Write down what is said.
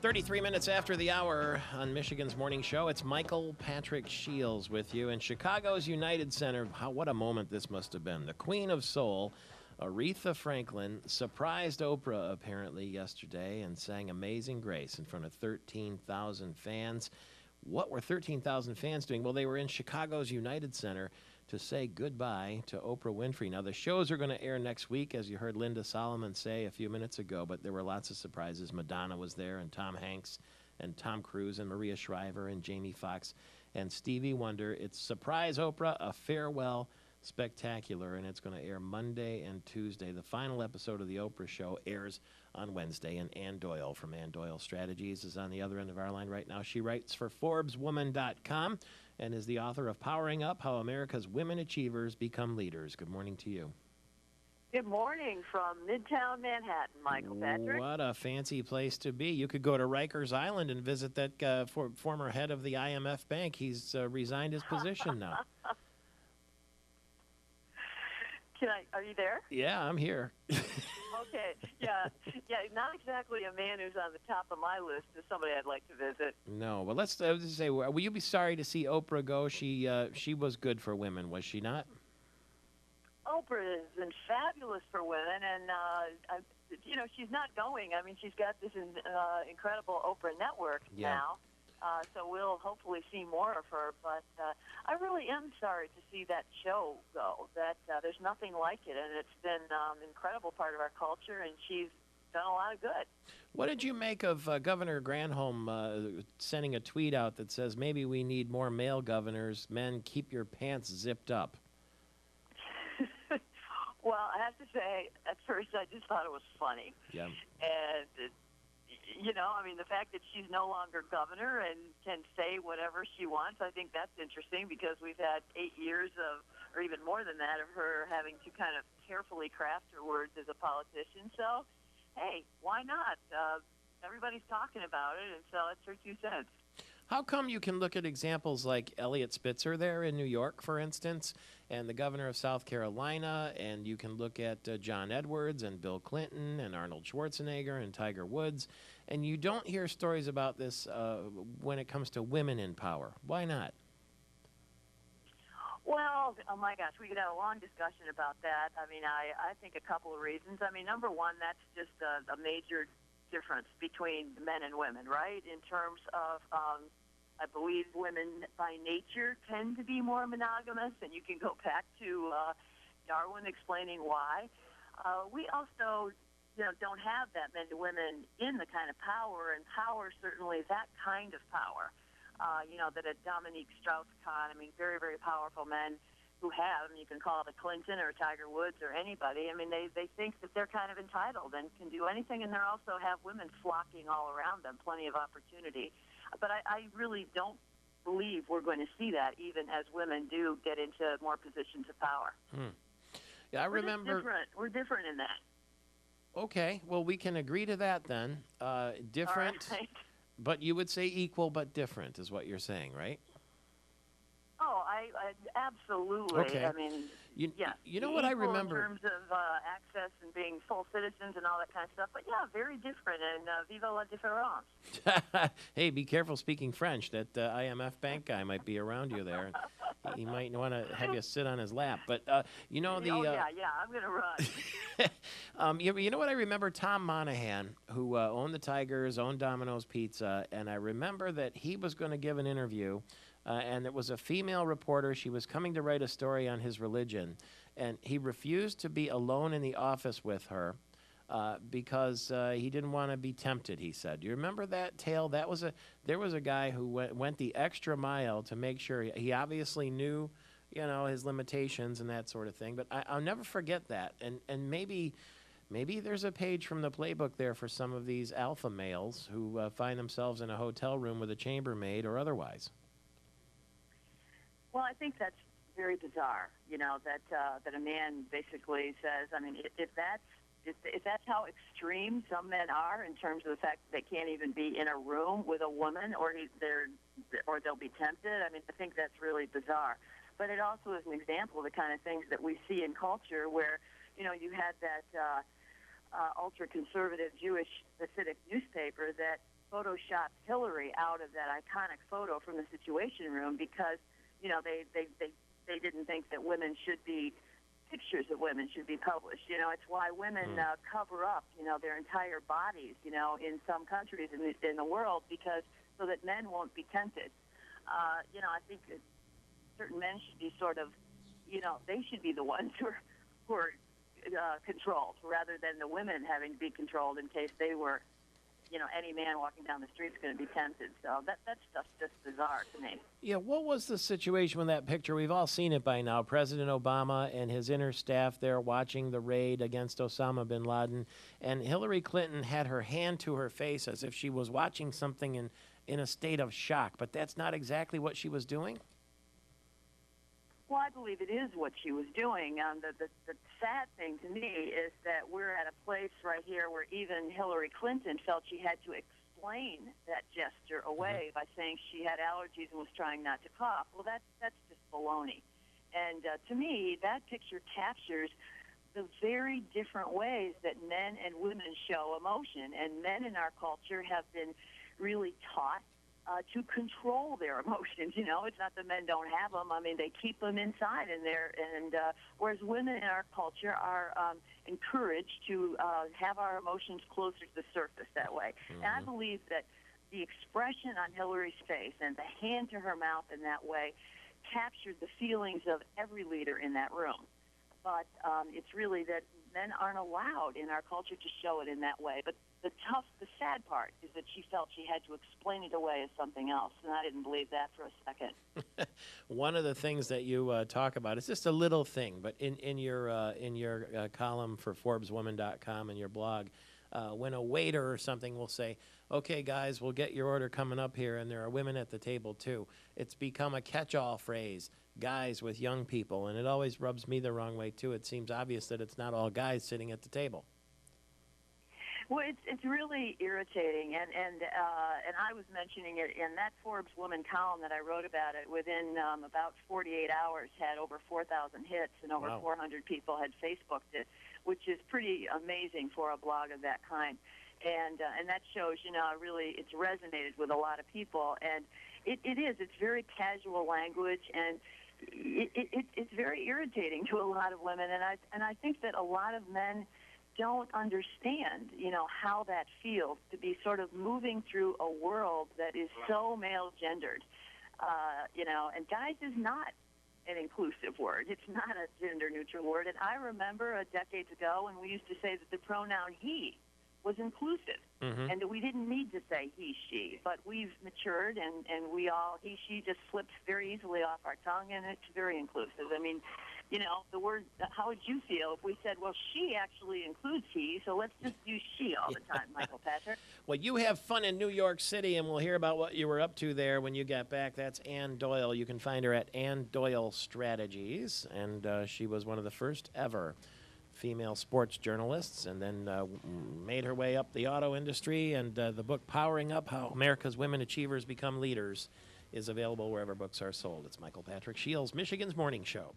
33 minutes after the hour on Michigan's Morning Show, it's Michael Patrick Shields with you in Chicago's United Center. What a moment this must have been. The Queen of Soul, Aretha Franklin, surprised Oprah apparently yesterday and sang Amazing Grace in front of 13,000 fans. What were 13,000 fans doing? Well, they were in Chicago's United Center to say goodbye to Oprah Winfrey. Now, the shows are going to air next week, as you heard Linda Solomon say a few minutes ago, but there were lots of surprises. Madonna was there, and Tom Hanks, and Tom Cruise, and Maria Shriver, and Jamie Foxx, and Stevie Wonder. It's Surprise Oprah, a farewell spectacular, and it's going to air Monday and Tuesday. The final episode of The Oprah Show airs on Wednesday, and Ann Doyle from Ann Doyle Strategies is on the other end of our line right now. She writes for ForbesWoman.com and is the author of Powering Up, How America's Women Achievers Become Leaders. Good morning to you. Good morning from Midtown Manhattan, Michael Patrick. What a fancy place to be. You could go to Rikers Island and visit that former head of the IMF Bank. He's resigned his position now. Are you there? Yeah, I'm here. Okay. Yeah, not exactly a man who's on the top of my list as somebody I'd like to visit. No, but let's just say, will you be sorry to see Oprah go? She was good for women, was she not? Oprah has been fabulous for women, and she's not going. I mean, she's got this incredible Oprah network now. So we'll hopefully see more of her. But I really am sorry to see that show go. That there's nothing like it, and it's been an incredible part of our culture, and she's done a lot of good. What did you make of Governor Granholm sending a tweet out that says maybe we need more male governors? Men, keep your pants zipped up. Well, I have to say, at first I just thought it was funny. Yeah. And the fact that she's no longer governor and can say whatever she wants, I think that's interesting because we've had 8 years or even more than that, of her having to kind of carefully craft her words as a politician. So, hey, why not? Everybody's talking about it, and so it's her 2 cents. How come you can look at examples like Eliot Spitzer there in New York, for instance, and the governor of South Carolina, and you can look at John Edwards and Bill Clinton and Arnold Schwarzenegger and Tiger Woods, and you don't hear stories about this when it comes to women in power? Why not? Well, oh my gosh, we could have a long discussion about that. I mean, I think a couple of reasons. I mean, number one, that's just a major difference between men and women, right? In terms of, I believe women by nature tend to be more monogamous, and you can go back to Darwin explaining why. We also, don't have that many women in the kind of power, and power certainly that kind of power. That a Dominique Strauss-Kahn, I mean, very, very powerful men who have, you can call it a Clinton or a Tiger Woods or anybody. I mean, they think that they're kind of entitled and can do anything, and they also have women flocking all around them, plenty of opportunity. But I really don't believe we're going to see that even as women do get into more positions of power. Yeah, I remember. We're different in that. Okay, well, we can agree to that then. Different, right. But you would say equal but different is what you're saying, right? Oh, I absolutely. Okay. I mean, you know what I remember? In terms of access and being full citizens and all that kind of stuff. But yeah, very different. And vive la différence. Hey, be careful speaking French. That IMF bank guy might be around you there. He might want to have you sit on his lap. But I'm going to run. You know what I remember? Tom Monahan, who owned the Tigers, owned Domino's Pizza, and I remember that he was going to give an interview. And it was a female reporter. She was coming to write a story on his religion. And he refused to be alone in the office with her because he didn't want to be tempted, he said. Do you remember that tale? There was a guy who went the extra mile to make sure. He obviously knew, his limitations and that sort of thing. But I'll never forget that. And maybe there's a page from the playbook there for some of these alpha males who find themselves in a hotel room with a chambermaid or otherwise. Well, I think that's very bizarre, that a man basically says, I mean, if that's how extreme some men are in terms of the fact that they can't even be in a room with a woman or they'll be tempted, I mean, I think that's really bizarre. But it also is an example of the kind of things that we see in culture where, you had that ultra-conservative Jewish Hasidic newspaper that photoshopped Hillary out of that iconic photo from the Situation Room because, they didn't think that pictures of women should be published. It's why women cover up, their entire bodies, in some countries in the world so that men won't be tempted. I think that certain men should be sort of, they should be the ones who are controlled rather than the women having to be controlled in case they were, any man walking down the street is going to be tempted. So that stuff's just bizarre to me. Yeah, what was the situation with that picture? We've all seen it by now. President Obama and his inner staff there watching the raid against Osama bin Laden, and Hillary Clinton had her hand to her face as if she was watching something in a state of shock, but that's not exactly what she was doing? Well, I believe it is what she was doing. The sad thing to me is that we're at a place right here where even Hillary Clinton felt she had to explain that gesture away by saying she had allergies and was trying not to cough. Well, that's just baloney. And to me, that picture captures the very different ways that men and women show emotion. And men in our culture have been really taught to control their emotions. It's not that men don't have them. I mean, they keep them inside in there. And whereas women in our culture are encouraged to have our emotions closer to the surface that way. And I believe that the expression on Hillary's face and the hand to her mouth in that way captured the feelings of every leader in that room. But it's really that men aren't allowed in our culture to show it in that way. But the sad part is that she felt she had to explain it away as something else, and I didn't believe that for a second. One of the things that you talk about is just a little thing, but in your column for ForbesWoman.com and your blog, when a waiter or something will say, "Okay, guys, we'll get your order coming up here," and there are women at the table too, it's become a catch-all phrase. Guys with young people, and it always rubs me the wrong way too. It seems obvious that it's not all guys sitting at the table. Well, it's really irritating, and I was mentioning it in that Forbes Woman column that I wrote about it. Within about 48 hours, had over 4,000 hits, and over 400 people had Facebooked it, which is pretty amazing for a blog of that kind. And that shows, really it's resonated with a lot of people, and it's very casual language, and it's very irritating to a lot of women, and I think that a lot of men don't understand, how that feels to be sort of moving through a world that is so male-gendered, and guys is not an inclusive word. It's not a gender-neutral word, and I remember decades ago when we used to say that the pronoun he was inclusive, and that we didn't need to say he, she, but we've matured, and we all, he, she just slips very easily off our tongue, and it's very inclusive. I mean, the word, how would you feel if we said, well, she actually includes he, so let's just use she all the time, Michael Patrick? Well, you have fun in New York City, and we'll hear about what you were up to there when you got back. That's Ann Doyle. You can find her at Ann Doyle Strategies, and she was one of the first ever female sports journalists, and then made her way up the auto industry, and the book Powering Up, How America's Women Achievers Become Leaders is available wherever books are sold. It's Michael Patrick Shields, Michigan's Morning Show.